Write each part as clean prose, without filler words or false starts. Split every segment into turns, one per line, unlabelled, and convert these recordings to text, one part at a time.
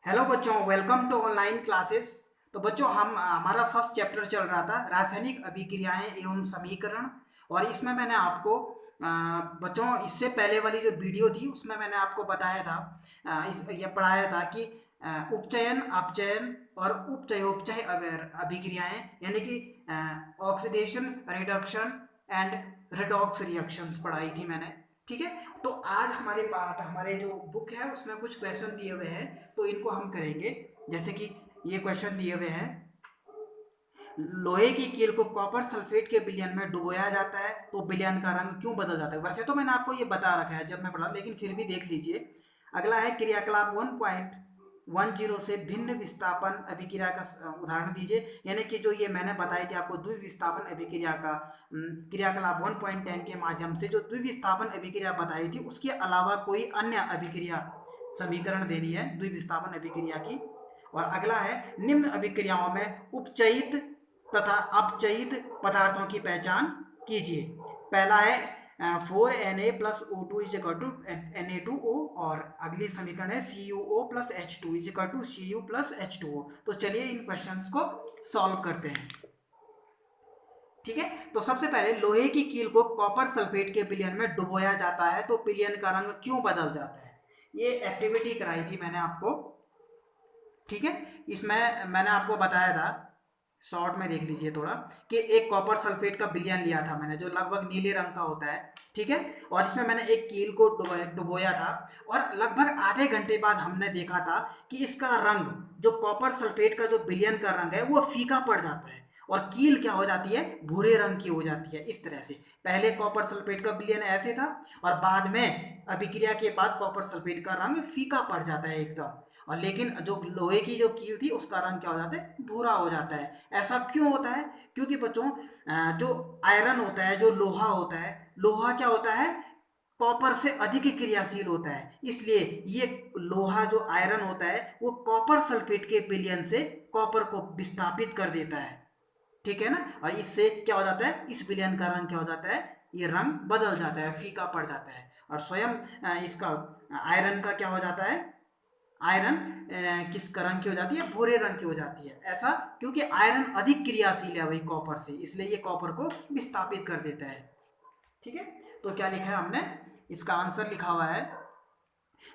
Hello बच्चों, welcome to online classes. तो बच्चों, हमारा फर्स्ट चैप्टर चल रहा था रासायनिक अभिक्रियाएं एवं समीकरण। और इसमें मैंने आपको बच्चों, इससे पहले वाली जो वीडियो थी उसमें मैंने आपको बताया था, ये पढ़ाया था कि उपचयन, अपचयन और उपचयोपचय अभिक्रियाएं, यानी कि oxidation, reduction and redox reactions पढ़ाई थी मैंने। ठीक है। तो आज हमारे पाठ, हमारे जो बुक है उसमें कुछ क्वेश्चन दिए हुए हैं, तो इनको हम करेंगे। जैसे कि ये क्वेश्चन दिए हुए हैं, लोहे की कील को कॉपर सल्फेट के विलयन में डुबोया जाता है तो विलयन का रंग क्यों बदल जाता है। वैसे तो मैंने आपको ये बता रखा है जब मैं पढ़ा, लेकिन फिर भी देख लीजिए। अगला है क्रियाकलाप 1.10 से भिन्न विस्थापन अभिक्रिया का उदाहरण दीजिए। यानी कि जो ये मैंने बताई थी आपको द्विविस्थापन अभिक्रिया का, क्रियाकलाप 1.10 के माध्यम से जो द्विविस्थापन अभिक्रिया बताई थी उसके अलावा कोई अन्य अभिक्रिया समीकरण देनी है द्विविस्थापन अभिक्रिया की। और अगला है निम्न अभिक्रियाओं में उपचयित तथा अपचयित पदार्थों की पहचान कीजिए। पहला है 4Na plus O two is equal to Na2O, और अगली समीकरण है CuO plus H2 is equal to Cu plus H2O। तो चलिए इन क्वेश्चंस को सॉल्व करते हैं। ठीक है। तो सबसे पहले, लोहे की कील को कॉपर सल्फेट के विलयन में डुबोया जाता है तो विलयन का रंग क्यों बदल जाता है। ये एक्टिविटी कराई थी मैंने आपको। ठीक है। इसमें मैंने आपको बताया था, शॉर्ट में देख लीजिए थोड़ा, कि एक कॉपर सल्फेट का विलयन लिया था मैंने जो लगभग नीले रंग का होता है। ठीक है। और इसमें मैंने एक कील को डुबोया था, और लगभग आधे घंटे बाद हमने देखा था कि इसका रंग, जो कॉपर सल्फेट का जो विलयन का रंग है वो फीका पड़ जाता है, और कील क्या हो जाती है, भूरे रंग की हो जाती है। इस तरह से पहले कॉपर सल्फेट का विलयन ऐसे था, और बाद में अभिक्रिया के बाद कॉपर सल्फेट का रंग फीका पड़ जाता है एकदम। और लेकिन जो लोहे की जो कील थी उसका रंग क्या हो जाता है, भूरा हो जाता है। ऐसा क्यों होता है? क्योंकि बच्चों, जो आयरन होता है, जो लोहा होता है, लोहा क्या होता है, कॉपर से अधिक क्रियाशील होता है। इसलिए ये लोहा जो आयरन होता है वो कॉपर सल्फेट के विलयन से कॉपर को विस्थापित कर देता है। ठीक है ना। और इससे क्या हो जाता है, इस विलयन का रंग क्या हो जाता है, ये रंग बदल जाता है, फीका पड़ जाता है। और स्वयं इसका आयरन का क्या हो जाता है, आयरन किस रंग की हो जाती है, भूरे रंग की हो जाती है। ऐसा क्योंकि आयरन अधिक क्रियाशील है वही कॉपर से, इसलिए ये कॉपर को विस्थापित कर देता है। ठीक है। तो क्या लिखा है हमने, इसका आंसर लिखा हुआ है,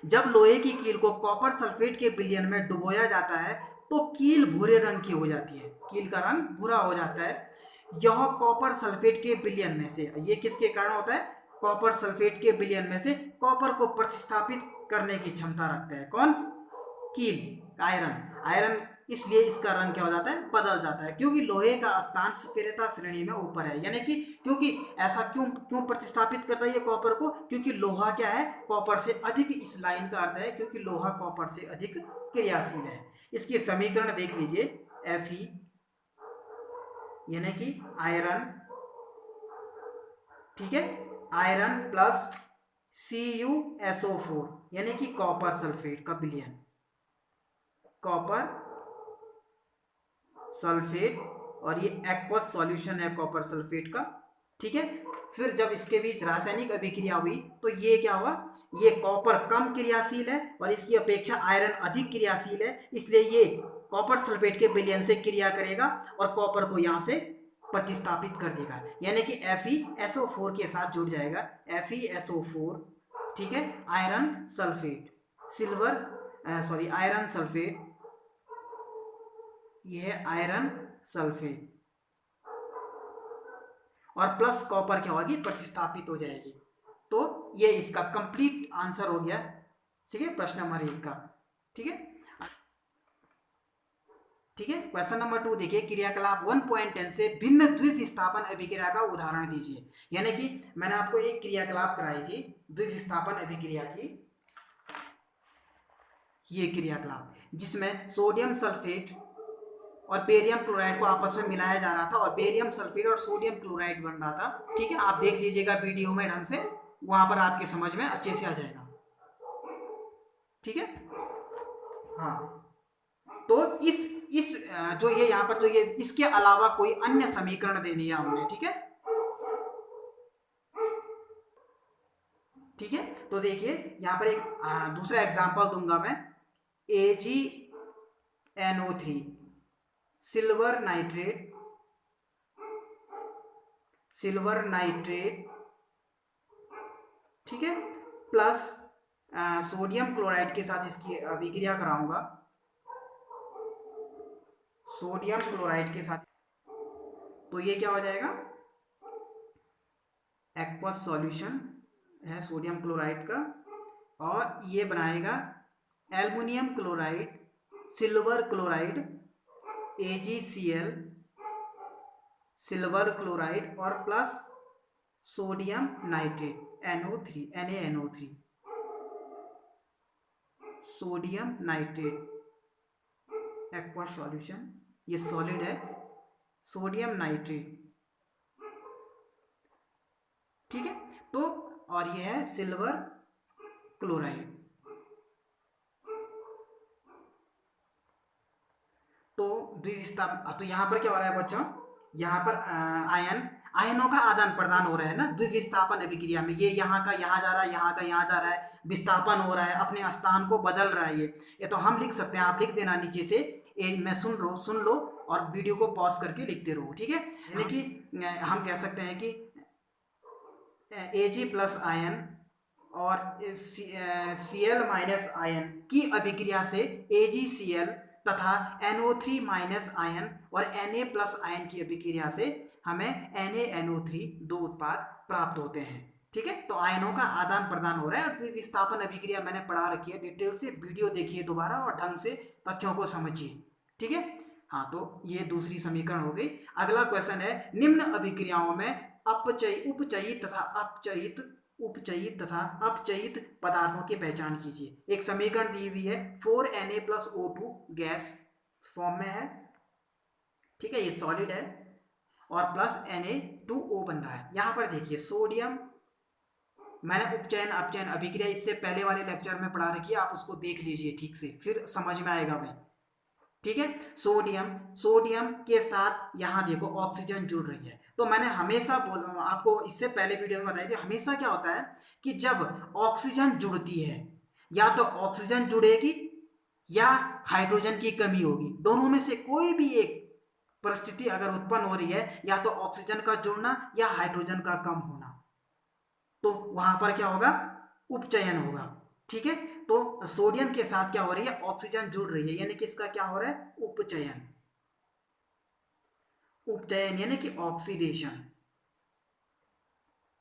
जब लोहे की कील को कॉपर सल्फेट के विलयन में डुबोया जाता है तो कील भूरे रंग की हो जाती है, कील का रंग भूरा हो जाता है। यह कॉपर सल्फेट के विलयन में से, ये किसके कारण होता है, कॉपर सल्फेट के विलयन में से कॉपर को प्रतिस्थापित करने की क्षमता रखता है। कौन? कील, आयरन। आयरन, इसलिए इसका रंग क्या हो जाता है, बदल जाता है, क्योंकि लोहे का स्थान स्थिरता श्रेणी में ऊपर है। यानी कि क्योंकि ऐसा क्यों क्यों प्रतिस्थापित करता है ये कॉपर को, क्योंकि लोहा क्या है, कॉपर से अधिक, इस लाइन का अर्थ है क्योंकि लोहा कॉपर से अधिक क्रियाशील है। इसकी समीकरण देख लीजिए, Fe यानी कि आयरन, ठीक है, आयरन प्लस CuSO4 यानी कि कॉपर सल्फेट का विलयन, कॉपर सल्फेट, और ये एक्वस सॉल्यूशन है कॉपर सल्फेट का। ठीक है। फिर जब इसके बीच रासायनिक अभिक्रिया हुई तो ये क्या हुआ, ये कॉपर कम क्रियाशील है और इसकी अपेक्षा आयरन अधिक क्रियाशील है, इसलिए ये कॉपर सल्फेट के विलयन से क्रिया करेगा और कॉपर को यहां से प्रतिस्थापित कर देगा, यानी कि FeSO4 के साथ जुड़ जाएगा, FeSO4। ठीक है। Iron sulphate, silver, sorry, iron sulphate, ये है आयरन सल्फेट, और प्लस कॉपर क्या होगी, प्रतिस्थापित हो जाएगी। तो ये इसका कंप्लीट आंसर हो गया। ठीक है, प्रश्न नंबर 1 का। ठीक है। ठीक है। क्वेश्चन नंबर 2 देखिए, क्रियाकलाप 1.10 से भिन्न द्विविस्थापन अभिक्रिया का उदाहरण दीजिए। यानी कि मैंने आपको एक क्रियाकलाप कराई थी द्विविस्थापन अभिक्रिया की, ये क्रियाकलाप जिसमें सोडियम सल्फेट और बेरियम क्लोराइड को आपस में मिलाया जा रहा था, और बेरियम सल्फेट और सोडियम क्लोराइड बन रहा था। ठीक है, आप देख लीजिएगा वीडियो में ढंग से, वहां पर आपके समझ में अच्छे से आ जाएगा। ठीक है। हाँ। तो इस जो ये यहाँ पर जो ये, इसके अलावा कोई अन्य समीकरण देनी है हमने। ठीक है। ठीक है। तो देखिए यहाँ पर एक दूसरा एग्जांपल दूंगा मैं। AgNO3 सिल्वर नाइट्रेट, ठीक है, प्लस सोडियम क्लोराइड के साथ इसकी अभिक्रिया कराऊंगा, सोडियम क्लोराइड के साथ, तो ये क्या हो जाएगा, एक्वस सॉल्यूशन है सोडियम क्लोराइड का, और ये बनाएगा aluminium chloride, silver chloride, AgCl silver chloride और plus sodium nitrate NO3 NaNO3 sodium nitrate aqua solution, ये सॉलिड है, सोडियम नाइट्रेट, ठीक है। तो और ये है सिल्वर क्लोराइड। तो तो यहाँ पर क्या हो रहा है बच्चों, यहाँ पर आयनों का आदान प्रदान हो रहा है ना द्विविस्थापन अभिक्रिया में, ये यहाँ का यहाँ जा रहा है, यहाँ का यहाँ जा रहा है, विस्थापन हो रहा है, अपने स्थान को बदल रहा है। ये तो हम लिख सकते हैं, आप लिख देना नीचे से, मैं सुन लो और वीडियो को पॉज करके लिखते रहो, ठीक है। यानी कि हम कह सकते हैं कि Ag प्लस आयन और Cl माइनस आयन की अभिक्रिया से AgCl तथा NO3 माइनस आयन और Na प्लस आयन की अभिक्रिया से हमें NaNO3 दो उत्पाद प्राप्त होते हैं, ठीक है। तो आयनों का आदान प्रदान हो रहा है, और विस्थापन अभिक्रिया मैंने पढ़ा रखी है, डिटेल से वीडियो देखिए दोबारा और ढंग से तथ्यों को समझिए, ठीक है। हाँ, तो ये दूसरी समीकरण हो गई। अगला क्वेश्चन है, निम्न अभिक्रियाओं में उपचयित तथा अपचयित पदार्थों की पहचान कीजिए। एक समीकरण दी हुई है, 4Na+O2 गैस फॉर्म में है, ठीक है, ये सॉलिड है, और प्लस Na2O बन रहा है। यहां पर देखिए सोडियम, मैंने उपचयन अपचयन अभिक्रिया इससे पहले वाले लेक्चर में पढ़ा रखी है, आप उसको देख लीजिए ठीक से, फिर समझ में आएगा भाई, ठीक है। सोडियम के साथ यहां देखो ऑक्सीजन जुड़ रही है, तो मैंने हमेशा आपको इससे पहले वीडियो में बताई थी, हमेशा क्या होता है कि जब ऑक्सीजन जुड़ती है, या तो ऑक्सीजन जुड़ेगी या हाइड्रोजन की कमी होगी, दोनों में से कोई भी एक परिस्थिति अगर उत्पन्न हो रही है, या तो ऑक्सीजन का जुड़ना या हाइड्रोजन का कम होना, तो वहां पर क्या होगा, उपचयन होगा, ठीक है। तो सोडियम के साथ क्या हो रही है, ऑक्सीजन जुड़ रही है, यानी कि इसका क्या हो रहा है, उपचयन यानी कि ऑक्सीडेशन,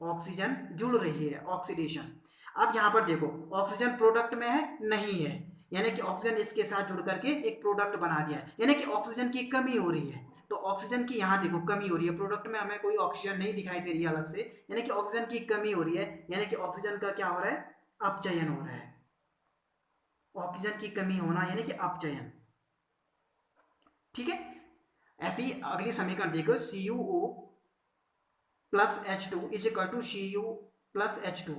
ऑक्सीजन जुड़ रही है, ऑक्सीडेशन। अब यहां पर देखो ऑक्सीजन प्रोडक्ट में है, नहीं है, यानी कि ऑक्सीजन इसके साथ जुड़ करके एक प्रोडक्ट बना दिया है, यानी कि ऑक्सीजन की कमी हो रही है। तो ऑक्सीजन की यहाँ देखो कमी हो रही है, प्रोडक्ट में हमें कोई ऑक्सीजन नहीं दिखाई दे रही है अलग से, यानी कि ऑक्सीजन की कमी हो रही है, यानी कि ऑक्सीजन का क्या हो रहा है, अपचयन हो रहा है। ऑक्सीजन की कमी होना यानी कि अपचयन, ठीक है। ऐसी अगली समीकरण देखो, CuO plus H2 is equal to Cu plus H2,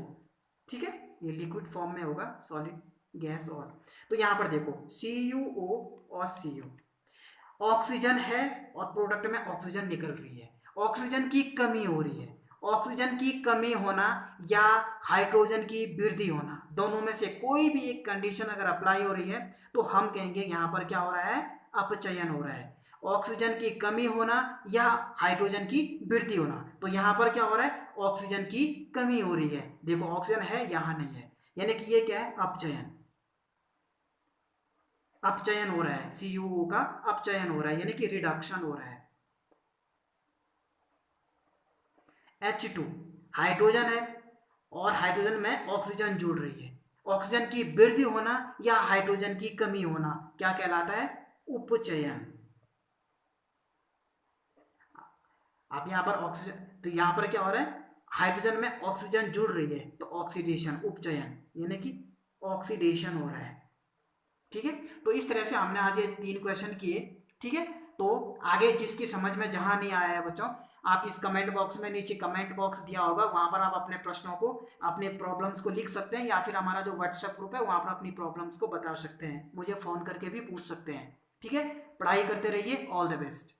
ठीक है, ये लिक्विड फॉर्म में होगा, सॉलिड गैस। और तो यहां पर देखो CuO और Cu, ऑक्सीजन है और प्रोडक्ट में ऑक्सीजन निकल रही है, ऑक्सीजन की कमी हो रही है, ऑक्सीजन की कमी होना या हाइड्रोजन की वृद्धि होना, दोनों में से कोई भी एक कंडीशन अगर अप्लाई हो रही है, तो हम कहेंगे यहां पर क्या हो रहा है, अपचयन हो रहा है। ऑक्सीजन की कमी होना या हाइड्रोजन की वृद्धि होना, तो यहां पर क्या हो रहा है, ऑक्सीजन की कमी हो रही है, देखो ऑक्सीजन है यहां नहीं है, यानी कि ये क्या है, अपचयन, अपचयन हो रहा है, CuO का अपचयन हो रहा है, यानी कि रिडक्शन हो रहा है। H2 हाइड्रोजन है और हाइड्रोजन में ऑक्सीजन जुड़ रही है, ऑक्सीजन की वृद्धि होना या हाइड्रोजन की कमी होना क्या कहलाता है, उपचयन। आप यहां पर ऑक्सीजन, तो यहां पर क्या हो रहा है, हाइड्रोजन में ऑक्सीजन जुड़ रही है, तो ऑक्सीडेशन, उपचयन यानी कि ऑक्सीडेशन हो रहा है, ठीक है। तो इस तरह से हमने आज ये 3 क्वेश्चन किए, ठीक है। तो आगे जिसकी समझ में जहां नहीं आया है बच्चों, आप इस कमेंट बॉक्स में, नीचे कमेंट बॉक्स दिया होगा, वहां पर आप अपने प्रश्नों को, अपने प्रॉब्लम्स को लिख सकते हैं, या फिर हमारा जो व्हाट्सएप ग्रुप है वहां पर अपनी प्रॉब्लम्स को बता सकते हैं, मुझे फोन करके भी पूछ सकते हैं, ठीक है। पढ़ाई करते रहिए, ऑल द बेस्ट।